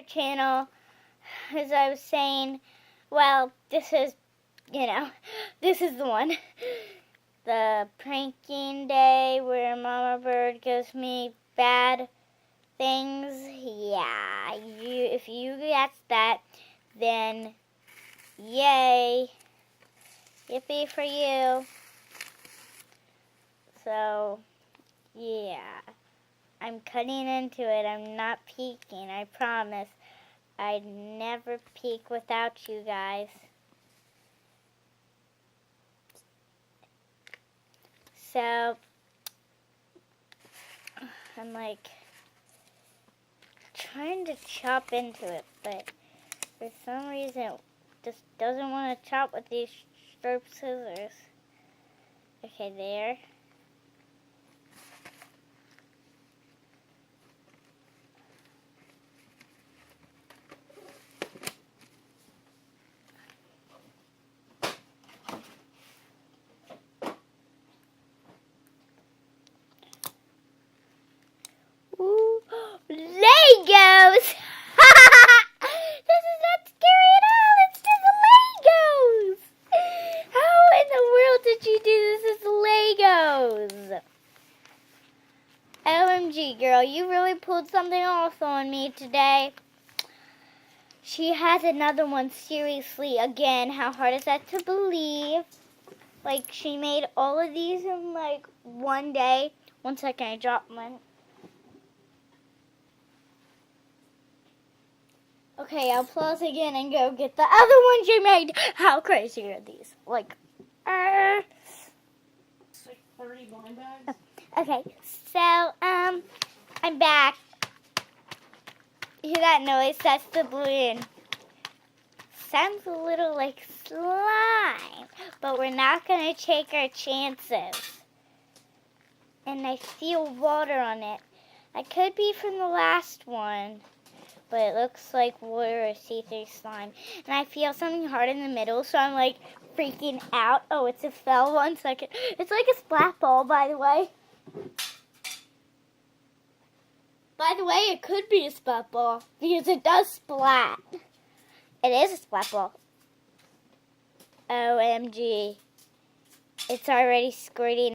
channel, as I was saying, well, this is, this is the one. The pranking day where Momma Bird gives me bad things. Yeah, if you guessed that, then yay. Yippee for you. So, yeah. I'm cutting into it. I'm not peeking, I promise. I'd never peek without you guys. So, I'm like trying to chop into it, but for some reason it just doesn't want to chop with these sharp scissors. Okay, there. Ooh, Legos! This is not scary at all. It's just Legos. How in the world did you do this? It's Legos. OMG, girl, you really pulled something off on me today. She has another one, seriously. Again, how hard is that to believe? Like, she made all of these in, like, one day. 1 second, I dropped mine. Okay, I'll pause again and go get the other ones you made. How crazy are these? Like, It's like 30 blind bags. Okay, so, I'm back. Hear that noise? That's the balloon. Sounds a little like slime, but we're not going to take our chances. And I feel water on it. That could be from the last one, but it looks like water or see-through slime. And I feel something hard in the middle, so I'm like freaking out. Oh, it's a fell. 1 second. It's like a splat ball, by the way. By the way, it could be a splat ball because it does splat. It is a splat ball. OMG. It's already squirting.